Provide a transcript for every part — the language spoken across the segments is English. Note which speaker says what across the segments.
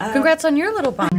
Speaker 1: Congrats on your little bump.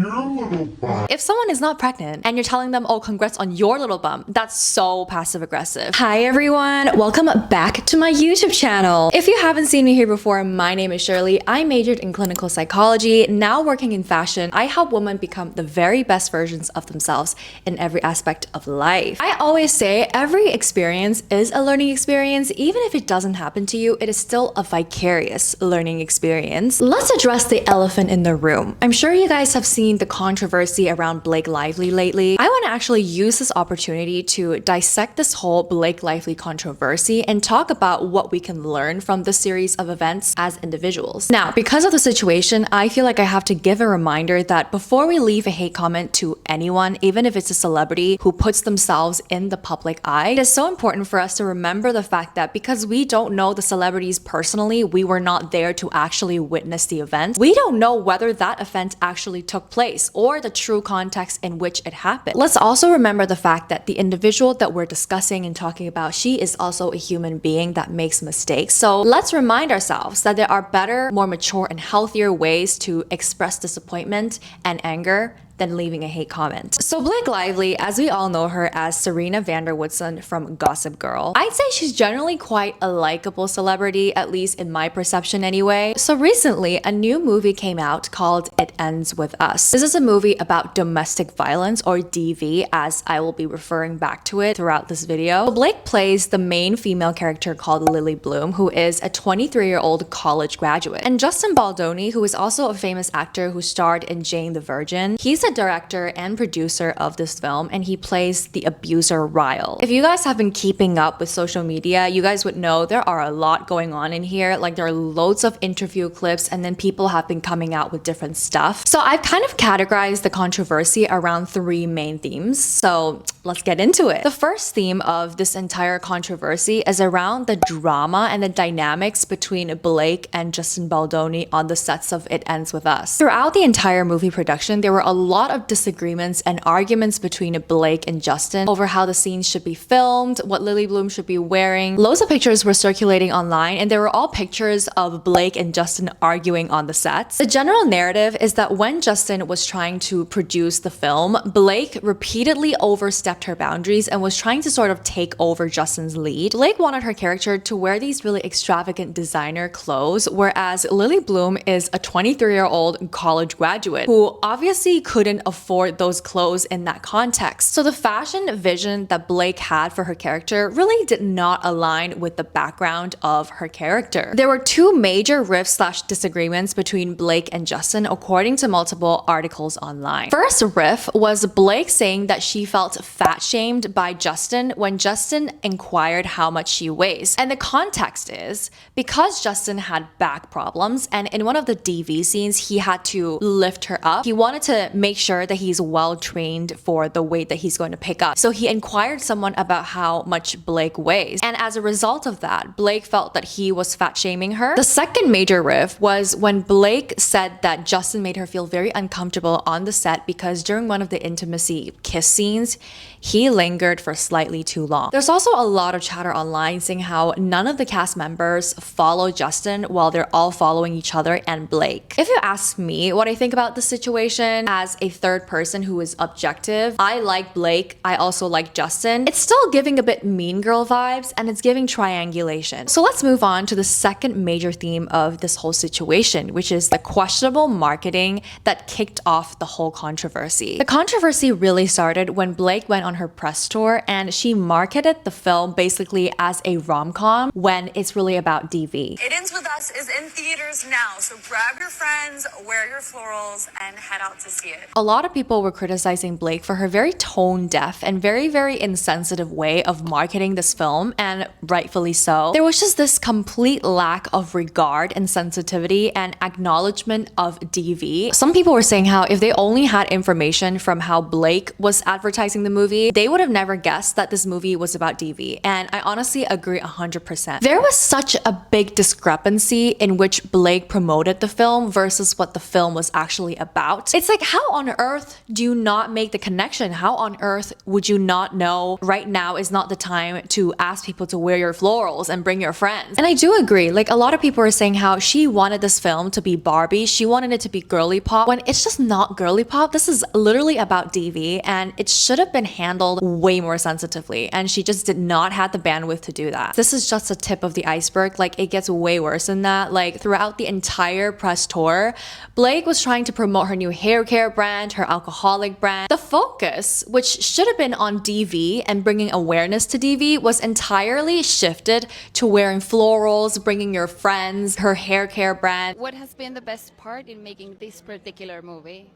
Speaker 1: If someone is not pregnant and you're telling them, oh, congrats on your little bump, that's so passive aggressive. Hi everyone, welcome back to my YouTube channel. If you haven't seen me here before, my name is Shirley. I majored in clinical psychology, now working in fashion. I help women become the very best versions of themselves in every aspect of life. I always say every experience is a learning experience. Even if it doesn't happen to you, it is still a vicarious learning experience. Let's address the elephant in the room. I'm sure you guys have seen the controversy around Blake Lively lately. I want to actually use this opportunity to dissect this whole Blake Lively controversy and talk about what we can learn from this series of events as individuals. Now, because of the situation, I feel like I have to give a reminder that before we leave a hate comment to anyone, even if it's a celebrity who puts themselves in the public eye, it is so important for us to remember the fact that because we don't know the celebrities personally, we were not there to actually witness the event. We don't know whether that event actually took place or the true context in which it happened. Let's also remember the fact that the individual that we're discussing and talking about, she is also a human being that makes mistakes. So let's remind ourselves that there are better, more mature and healthier ways to express disappointment and anger than leaving a hate comment. So Blake Lively, as we all know her as Serena Vanderwoodson from Gossip Girl, I'd say she's generally quite a likable celebrity, at least in my perception anyway. So recently, a new movie came out called It Ends With Us. This is a movie about domestic violence, or DV, as I will be referring back to it throughout this video. So Blake plays the main female character called Lily Bloom, who is a 23-year-old college graduate. And Justin Baldoni, who is also a famous actor who starred in Jane the Virgin, he's a director and producer of this film, and he plays the abuser Ryle. If you guys have been keeping up with social media, you guys would know there are a lot going on in here. Like, there are loads of interview clips, and then people have been coming out with different stuff. So I've kind of categorized the controversy around three main themes. So let's get into it. The first theme of this entire controversy is around the drama and the dynamics between Blake and Justin Baldoni on the sets of It Ends With Us. Throughout the entire movie production, there were a lot of disagreements and arguments between Blake and Justin over how the scenes should be filmed, what Lily Bloom should be wearing. Loads of pictures were circulating online, and they were all pictures of Blake and Justin arguing on the sets. The general narrative is that when Justin was trying to produce the film, Blake repeatedly overstepped her boundaries and was trying to sort of take over Justin's lead. Blake wanted her character to wear these really extravagant designer clothes, whereas Lily Bloom is a 23-year-old college graduate who obviously couldn't afford those clothes in that context. So the fashion vision that Blake had for her character really did not align with the background of her character. There were two major rifts/disagreements between Blake and Justin, according to multiple articles online. First riff was Blake saying that she felt fat shamed by Justin when Justin inquired how much she weighs. And the context is because Justin had back problems, and in one of the DV scenes, he had to lift her up. He wanted to make sure that he's well trained for the weight that he's going to pick up. So he inquired someone about how much Blake weighs. And as a result of that, Blake felt that he was fat shaming her. The second major riff was when Blake said that Justin made her feel very uncomfortable on the set because during one of the intimacy kiss scenes, he lingered for slightly too long. There's also a lot of chatter online saying how none of the cast members follow Justin while they're all following each other and Blake. If you ask me what I think about the situation as a third person who is objective, I like Blake, I also like Justin. It's still giving a bit Mean Girl vibes, and it's giving triangulation. So let's move on to the second major theme of this whole situation, which is the questionable marketing that kicked off the whole controversy. The controversy really started when Blake went on her press tour and she marketed the film basically as a rom-com when it's really about DV.
Speaker 2: It Ends With Us is in theaters now, so grab your friends, wear your florals, and head out to see it.
Speaker 1: A lot of people were criticizing Blake for her very tone-deaf and very insensitive way of marketing this film, and rightfully so. There was just this complete lack of regard and sensitivity and acknowledgement of DV. Some people were saying how if they only had information from how Blake was advertising the movie, they would have never guessed that this movie was about DV, and I honestly agree 100%. There was such a big discrepancy in which Blake promoted the film versus what the film was actually about. It's like, how on earth do you not make the connection? How on earth would you not know right now is not the time to ask people to wear your florals and bring your friends? And I do agree, like a lot of people are saying how she wanted this film to be Barbie, she wanted it to be girly pop, when it's just not girly pop. This is literally about DV, and it should have been handled way more sensitively, and she just did not have the bandwidth to do that. This is just a tip of the iceberg. Like, it gets way worse than that. Like, throughout the entire press tour, Blake was trying to promote her new hair care brand, her alcoholic brand. The focus, which should have been on DV and bringing awareness to DV, was entirely shifted to wearing florals, bringing your friends, her hair care brand.
Speaker 3: What has been the best part in making this particular movie?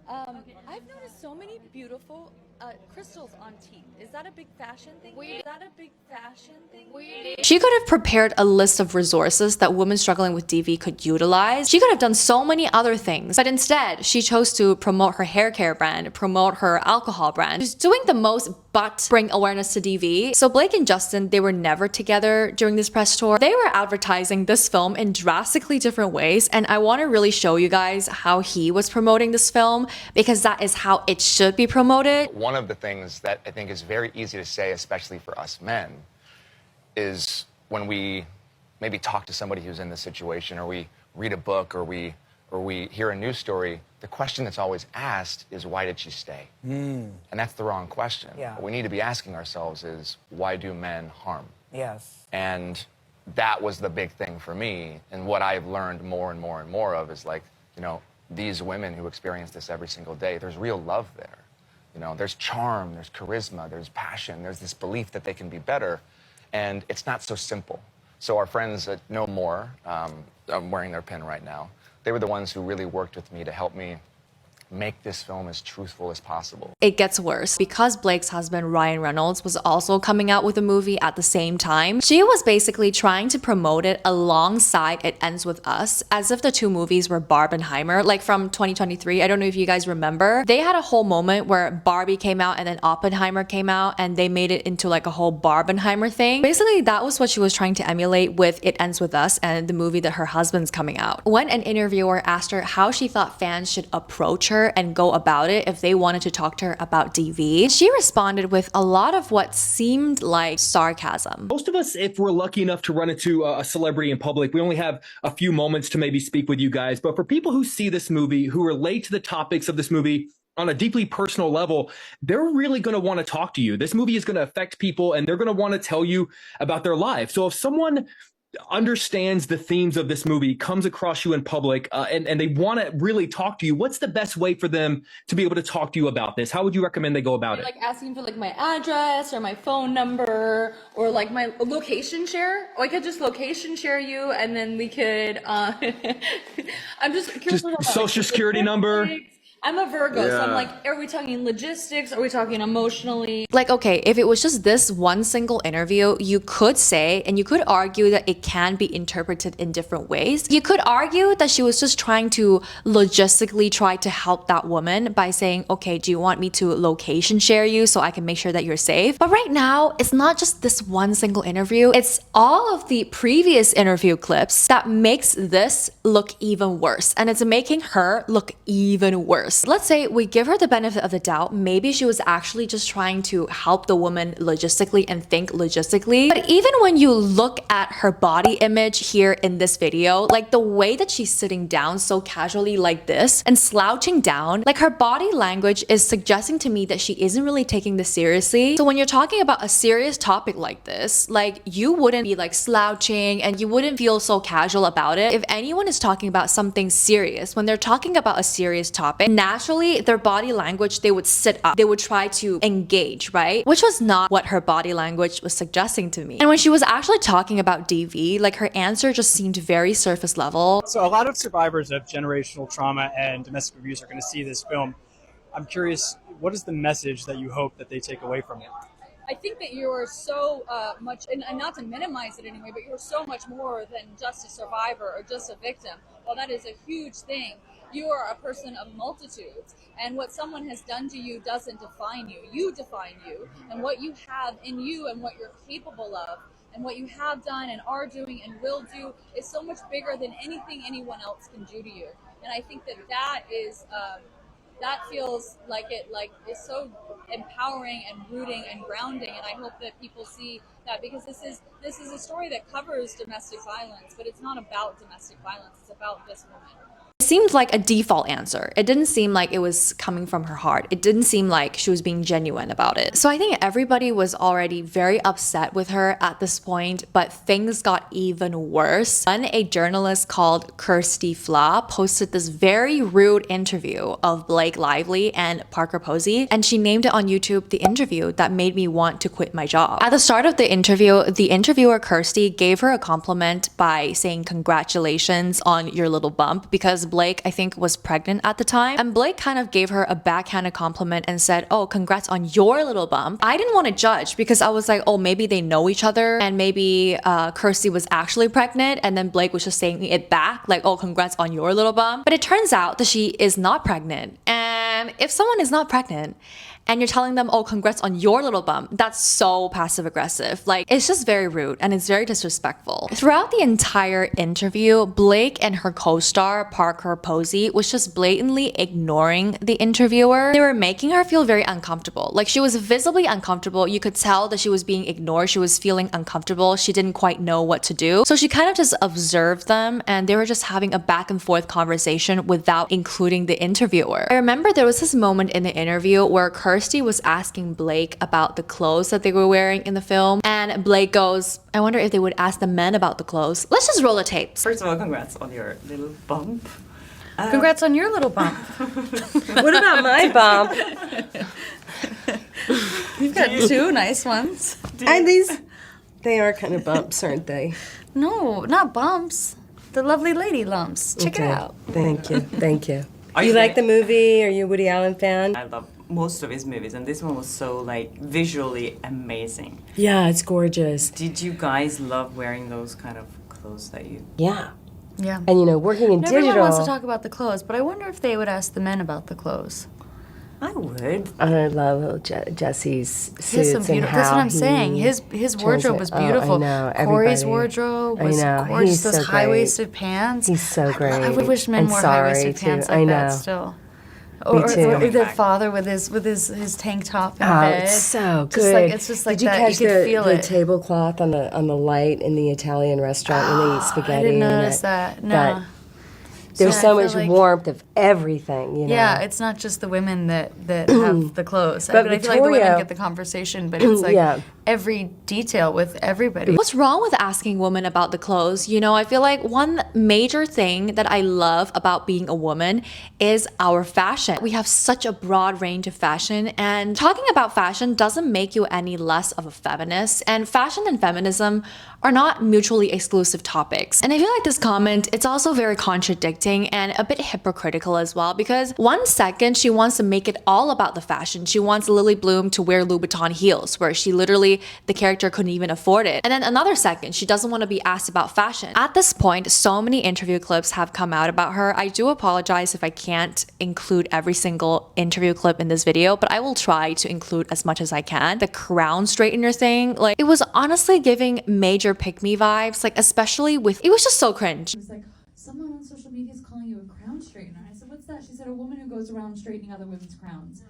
Speaker 4: I've noticed so many beautiful crystals on teeth. Is that a big fashion thing? Is that a big fashion thing?
Speaker 1: She could have prepared a list of resources that women struggling with DV could utilize. She could have done so many other things, but instead she chose to promote her hair care brand, promote her alcohol brand. She's doing the most but bring awareness to DV. So Blake and Justin, they were never together during this press tour. They were advertising this film in drastically different ways, and I want to really show you guys how he was promoting this film, because that is how it should be promoted.
Speaker 5: One of the things that I think is very easy to say, especially for us men, is when we maybe talk to somebody who's in this situation, or we read a book, or we hear a news story, the question that's always asked is, why did she stay? And that's the wrong question.
Speaker 6: Yeah.
Speaker 5: What we need to be asking ourselves is, why do men harm?
Speaker 6: Yes.
Speaker 5: And that was the big thing for me. And what I've learned more and more and more of is, like, you know, these women who experience this every single day, there's real love there. You know, there's charm, there's charisma, there's passion, there's this belief that they can be better. And it's not so simple. So our friends at No More, I'm wearing their pin right now, they were the ones who really worked with me to help me make this film as truthful as possible.
Speaker 1: It gets worse. Because Blake's husband Ryan Reynolds was also coming out with a movie at the same time, she was basically trying to promote it alongside It Ends With Us, as if the two movies were Barbenheimer, like from 2023. I don't know if you guys remember. They had a whole moment where Barbie came out and then Oppenheimer came out, and they made it into like a whole Barbenheimer thing. Basically, that was what she was trying to emulate with It Ends With Us and the movie that her husband's coming out. When an interviewer asked her how she thought fans should approach her and go about it if they wanted to talk to her about DV, she responded with a lot of what seemed like sarcasm.
Speaker 7: Most of us, if we're lucky enough to run into a celebrity in public, we only have a few moments to maybe speak with you guys. But for people who see this movie, who relate to the topics of this movie on a deeply personal level, they're really going to want to talk to you. This movie is going to affect people, and they're going to want to tell you about their life. So if someone understands the themes of this movie, comes across you in public, and they want to really talk to you, what's the best way for them to be able to talk to you about this? How would you recommend they go about it?
Speaker 4: Like asking for like my address or my phone number or like my location share. Or I could just location share you, and then we could. I'm just curious about
Speaker 7: social security number.
Speaker 4: I'm a Virgo, so I'm like, are we talking logistics? Are we talking emotionally?
Speaker 1: Like, okay, if it was just this one single interview, you could say, and you could argue that it can be interpreted in different ways. You could argue that she was just trying to logistically try to help that woman by saying, okay, do you want me to location share you so I can make sure that you're safe? But right now, it's not just this one single interview. It's all of the previous interview clips that makes this look even worse. And it's making her look even worse. Let's say we give her the benefit of the doubt. Maybe she was actually just trying to help the woman logistically and think logistically. But even when you look at her body image here in this video, like the way that she's sitting down so casually like this and slouching down, like her body language is suggesting to me that she isn't really taking this seriously. So when you're talking about a serious topic like this, like you wouldn't be like slouching and you wouldn't feel so casual about it. If anyone is talking about something serious, when they're talking about a serious topic, naturally their body language, they would sit up, they would try to engage, right? Which was not what her body language was suggesting to me. And when she was actually talking about DV, like her answer just seemed very surface level.
Speaker 8: So a lot of survivors of generational trauma and domestic abuse are going to see this film. I'm curious, what is the message that you hope that they take away from it?
Speaker 9: I think that you are so much, and not to minimize it anyway, but you're so much more than just a survivor or just a victim. While that is a huge thing, you are a person of multitudes, and what someone has done to you doesn't define you. You define you, and what you have in you and what you're capable of and what you have done and are doing and will do is so much bigger than anything anyone else can do to you. And I think that that is that feels like it like is so empowering and rooting and grounding, and I hope that people see that, because this is a story that covers domestic violence, but it's not about domestic violence, it's about this woman.
Speaker 1: It seemed like a default answer. It didn't seem like it was coming from her heart. It didn't seem like she was being genuine about it. So I think everybody was already very upset with her at this point, but things got even worse when a journalist called Kirsty Fla posted this very rude interview of Blake Lively and Parker Posey, and she named it on YouTube the interview that made me want to quit my job. At the start of the interview, the interviewer Kirsty gave her a compliment by saying congratulations on your little bump, because Blake, I think, was pregnant at the time. And Blake kind of gave her a backhanded compliment and said, oh, congrats on your little bump. I didn't want to judge because I was like, oh, maybe they know each other and maybe Kirsty was actually pregnant and then Blake was just saying it back, like, oh, congrats on your little bump. But it turns out that she is not pregnant. And if someone is not pregnant and you're telling them, oh, congrats on your little bump, that's so passive aggressive. Like, it's just very rude and it's very disrespectful. Throughout the entire interview, Blake and her co-star, Parker Posey, was just blatantly ignoring the interviewer. They were making her feel very uncomfortable. Like, she was visibly uncomfortable. You could tell that she was being ignored. She was feeling uncomfortable. She didn't quite know what to do. So she kind of just observed them and they were just having a back and forth conversation without including the interviewer. I remember there was this moment in the interview where Kirsty was asking Blake about the clothes that they were wearing in the film, and Blake goes, I wonder if they would ask the men about the clothes. Let's just roll the tapes.
Speaker 6: First of all, congrats on your little bump.
Speaker 10: Congrats on your little bump.
Speaker 11: What about my bump?
Speaker 10: You've got two nice ones.
Speaker 11: They are kind of bumps, aren't they?
Speaker 10: No, not bumps. The lovely lady lumps. Check it out.
Speaker 11: Thank you. Thank you.
Speaker 6: Are
Speaker 11: you
Speaker 6: you
Speaker 11: like the
Speaker 6: gonna-
Speaker 11: movie? Are you a Woody Allen fan?
Speaker 6: I love most of his movies, and this one was so like visually amazing.
Speaker 11: Yeah, it's gorgeous.
Speaker 6: Did you guys love wearing those kind of clothes that you?
Speaker 11: Yeah.
Speaker 10: Yeah.
Speaker 11: And you know, working in
Speaker 10: Everyone
Speaker 11: digital.
Speaker 10: wants to talk about the clothes, but I wonder if they would ask the men about the clothes.
Speaker 6: I would.
Speaker 11: I love Jesse's suits
Speaker 10: He has some
Speaker 11: and
Speaker 10: beautiful.
Speaker 11: how
Speaker 10: That's what I'm
Speaker 11: he
Speaker 10: saying. His wardrobe was beautiful.
Speaker 11: I know.
Speaker 10: Corey's
Speaker 11: Everybody.
Speaker 10: wardrobe
Speaker 11: I
Speaker 10: was
Speaker 11: know.
Speaker 10: gorgeous.
Speaker 11: He's
Speaker 10: Those
Speaker 11: so
Speaker 10: high-waisted pants.
Speaker 11: He's so great.
Speaker 10: I wish men
Speaker 11: And
Speaker 10: wore
Speaker 11: sorry,
Speaker 10: high-waisted
Speaker 11: too.
Speaker 10: pants
Speaker 11: I
Speaker 10: like
Speaker 11: know.
Speaker 10: that still.
Speaker 11: Me
Speaker 10: Or
Speaker 11: too.
Speaker 10: their father with his tank top in
Speaker 11: Oh,
Speaker 10: bed.
Speaker 11: it's so good.
Speaker 10: Just like, it's just like
Speaker 11: Did you
Speaker 10: that.
Speaker 11: catch
Speaker 10: You could feel
Speaker 11: the
Speaker 10: it.
Speaker 11: tablecloth on the light in the Italian restaurant when they eat spaghetti?
Speaker 10: I didn't
Speaker 11: in
Speaker 10: notice
Speaker 11: it?
Speaker 10: that. No.
Speaker 11: But there's
Speaker 10: So
Speaker 11: so
Speaker 10: I
Speaker 11: much
Speaker 10: feel like-
Speaker 11: warmth of everything, you know.
Speaker 10: Yeah, it's not just the women that have the clothes.
Speaker 11: But
Speaker 10: I feel like the women
Speaker 11: Victoria-
Speaker 10: get the conversation, but it's like
Speaker 11: Yeah.
Speaker 10: every detail with everybody.
Speaker 1: What's wrong with asking women about the clothes? You know, I feel like one major thing that I love about being a woman is our fashion. We have such a broad range of fashion, and talking about fashion doesn't make you any less of a feminist. And fashion and feminism are not mutually exclusive topics. And I feel like this comment, it's also very contradicting and a bit hypocritical as well, because one second she wants to make it all about the fashion. She wants Lily Bloom to wear Louboutin heels, where she literally, the character couldn't even afford it. And then another second, she doesn't want to be asked about fashion. At this point, so many interview clips have come out about her. I do apologize if I can't include every single interview clip in this video, but I will try to include as much as I can. The crown straightener thing, like, it was honestly giving major pick-me vibes, like, especially with, it was just so cringe.
Speaker 12: It was like, someone on social media is calling you a crown straightener. I said, what's that? She said, a woman who goes around straightening other women's crowns.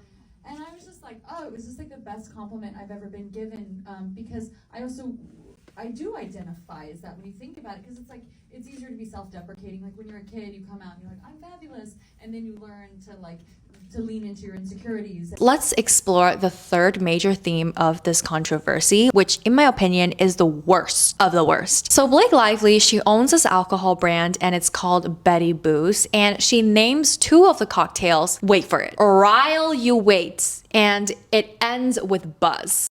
Speaker 12: And I was just like, oh, it was just like the best compliment I've ever been given, because I do identify as that when you think about it, because it's like, it's easier to be self-deprecating. Like when you're a kid, you come out and you're like, I'm fabulous. And then you learn to lean into your insecurities.
Speaker 1: Let's explore the third major theme of this controversy, which in my opinion is the worst of the worst. So Blake Lively, she owns this alcohol brand and it's called Betty Booze, and she names two of the cocktails, wait for it, Rile You Wait, and it ends with Buzz.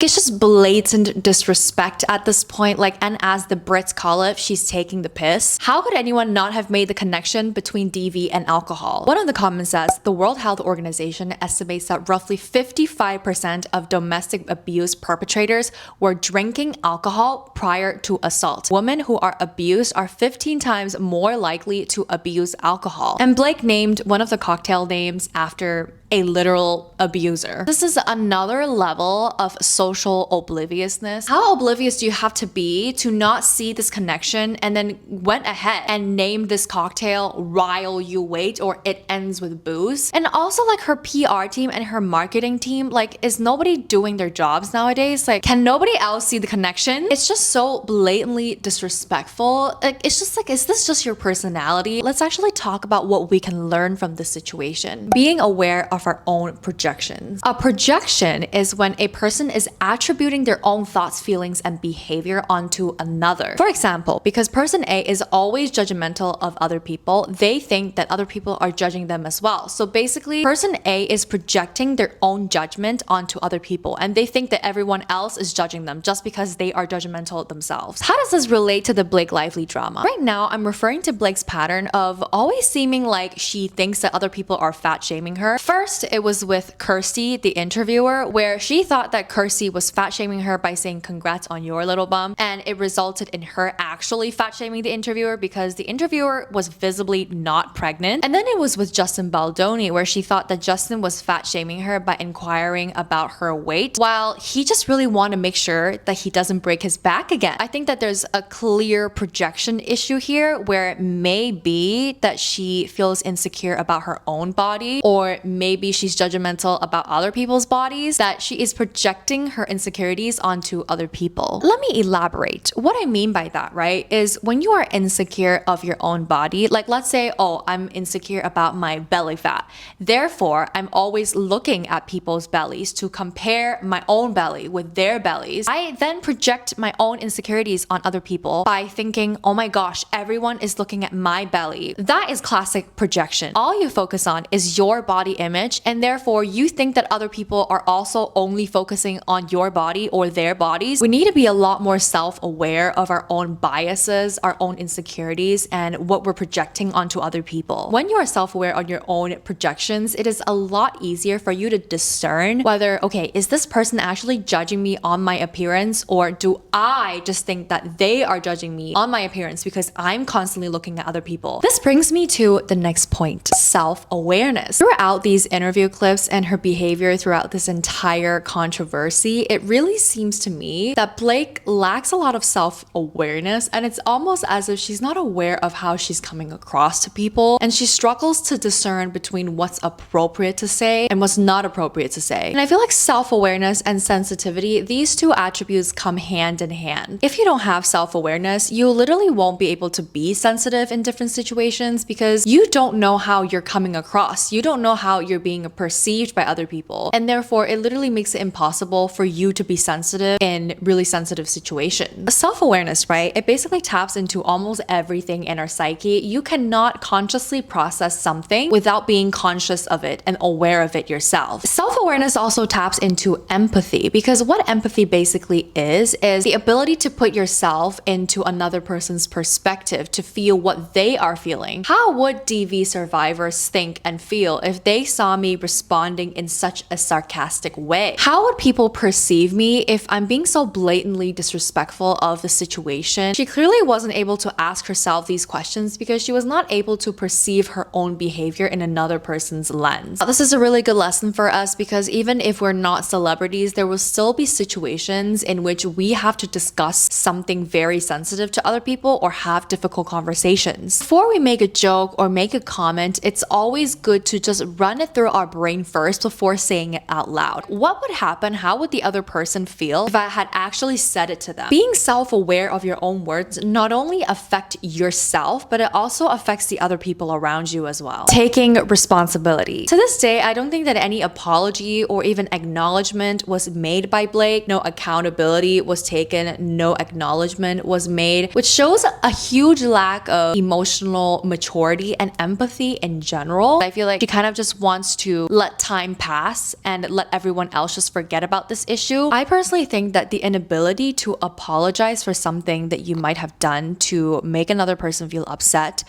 Speaker 1: It's just blatant disrespect at this point, like, and as the Brits call it, she's taking the piss. How could anyone not have made the connection between DV and alcohol? One of the comments says, the World Health Organization estimates that roughly 55% of domestic abuse perpetrators were drinking alcohol prior to assault. Women who are abused are 15 times more likely to abuse alcohol. And Blake named one of the cocktail names after a literal abuser. This is another level of social obliviousness. How oblivious do you have to be to not see this connection and then went ahead and named this cocktail Rile You Wait, or It Ends With Booze? And also like her PR team and her marketing team, like, is nobody doing their jobs nowadays? Like, can nobody else see the connection? It's just so blatantly disrespectful. Like, it's just like, is this just your personality? Let's actually talk about what we can learn from this situation. Being aware of our own projections. A projection is when a person is attributing their own thoughts, feelings, and behavior onto another. For example, because person A is always judgmental of other people, they think that other people are judging them as well. So basically, person A is projecting their own judgment onto other people, and they think that everyone else is judging them just because they are judgmental themselves. How does this relate to the Blake Lively drama? Right now, I'm referring to Blake's pattern of always seeming like she thinks that other people are fat shaming her. First, it was with Kirsty, the interviewer, where she thought that Kirsty was fat shaming her by saying congrats on your little bum, and it resulted in her actually fat shaming the interviewer because the interviewer was visibly not pregnant. And then it was with Justin Baldoni, where she thought that Justin was fat shaming her by inquiring about her weight, while he just really wanted to make sure that he doesn't break his back again. I think that there's a clear projection issue here, where it may be that she feels insecure about her own body, or maybe she's judgmental about other people's bodies, that she is projecting her insecurities onto other people. Let me elaborate. What I mean by that, right, is when you are insecure of your own body, like let's say, oh, I'm insecure about my belly fat. Therefore, I'm always looking at people's bellies to compare my own belly with their bellies. I then project my own insecurities on other people by thinking, oh my gosh, everyone is looking at my belly. That is classic projection. All you focus on is your body image, and therefore you think that other people are also only focusing on your body or their bodies. We need to be a lot more self-aware of our own biases, our own insecurities, and what we're projecting onto other people. When you are self-aware on your own projections, it is a lot easier for you to discern whether, okay, is this person actually judging me on my appearance, or do I just think that they are judging me on my appearance because I'm constantly looking at other people? This brings me to the next point, self-awareness. Throughout these interview clips and her behavior throughout this entire controversy, it really seems to me that Blake lacks a lot of self-awareness, and it's almost as if she's not aware of how she's coming across to people, and she struggles to discern between what's appropriate to say and what's not appropriate to say. And I feel like self-awareness and sensitivity, these two attributes come hand in hand. If you don't have self-awareness, you literally won't be able to be sensitive in different situations because you don't know how you're coming across. You don't know how you're being perceived by other people. And therefore, it literally makes it impossible for you to be sensitive in really sensitive situations. Self-awareness, right? It basically taps into almost everything in our psyche. You cannot consciously process something without being conscious of it and aware of it yourself. Self-awareness also taps into empathy, because what empathy basically is the ability to put yourself into another person's perspective, to feel what they are feeling. How would DV survivors think and feel if they saw me responding in such a sarcastic way? How would people perceive me if I'm being so blatantly disrespectful of the situation? She clearly wasn't able to ask herself these questions because she was not able to perceive her own behavior in another person's lens. This is a really good lesson for us, because even if we're not celebrities, there will still be situations in which we have to discuss something very sensitive to other people or have difficult conversations. Before we make a joke or make a comment, it's always good to just run it through our brain first before saying it out loud. What would happen? How would the other person feel if I had actually said it to them? Being self-aware of your own words not only affect yourself, but it also affects the other people around you as well. Taking responsibility. To this day, I don't think that any apology or even acknowledgement was made by Blake. No accountability was taken. No acknowledgement was made, which shows a huge lack of emotional maturity and empathy in general. I feel like she kind of just wants to let time pass and let everyone else just forget about this issue. I personally think that the inability to apologize for something that you might have done to make another person feel upset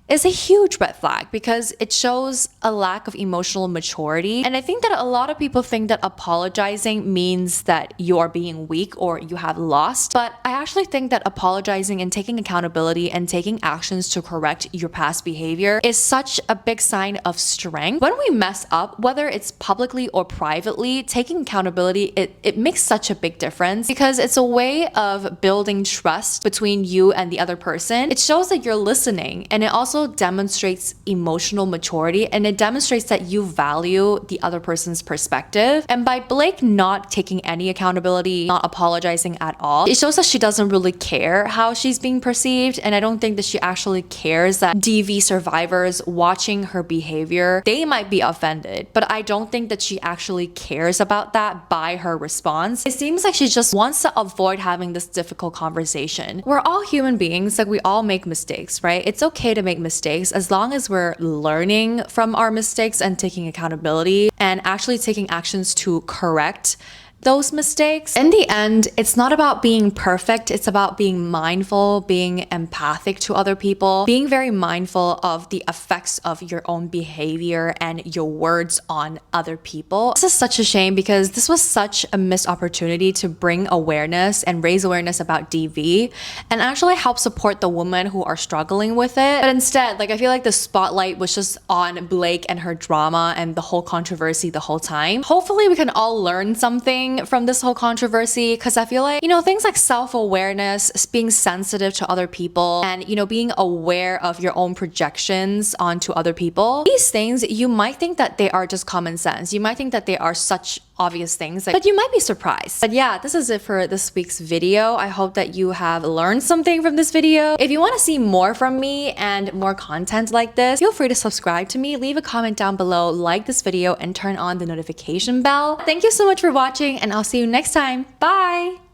Speaker 1: is a huge red flag because it shows a lack of emotional maturity. And I think that a lot of people think that apologizing means that you are being weak or you have lost. But I actually think that apologizing and taking accountability and taking actions to correct your past behavior is such a big sign of strength. When we mess up, whether it's publicly or privately, taking accountability, it makes such a big difference because it's a way of building trust between you and the other person. It shows that you're listening, and it also demonstrates emotional maturity, and it demonstrates that you value the other person's perspective. And by Blake not taking any accountability, not apologizing at all, it shows that she doesn't really care how she's being perceived. And I don't think that she actually cares that DV survivors watching her behavior, they might be offended, but I don't think that she actually cares about that by her response. It seems like she just wants to avoid having this difficult conversation. We're all human beings, like we all make mistakes, right? It's okay to make mistakes as long as we're learning from our mistakes and taking accountability and actually taking actions to correct those mistakes. In the end, it's not about being perfect. It's about being mindful, being empathic to other people, being very mindful of the effects of your own behavior and your words on other people. This is such a shame because this was such a missed opportunity to bring awareness and raise awareness about DV and actually help support the women who are struggling with it. But instead, like, I feel like the spotlight was just on Blake and her drama and the whole controversy the whole time. Hopefully we can all learn something from this whole controversy, because I feel like, things like self-awareness, being sensitive to other people, and, being aware of your own projections onto other people, these things, you might think that they are just common sense. You might think that they are such obvious things, but you might be surprised. But yeah, this is it for this week's video. I hope that you have learned something from this video. If you want to see more from me and more content like this, feel free to subscribe to me, leave a comment down below, like this video, and turn on the notification bell. Thank you so much for watching, and I'll see you next time. Bye!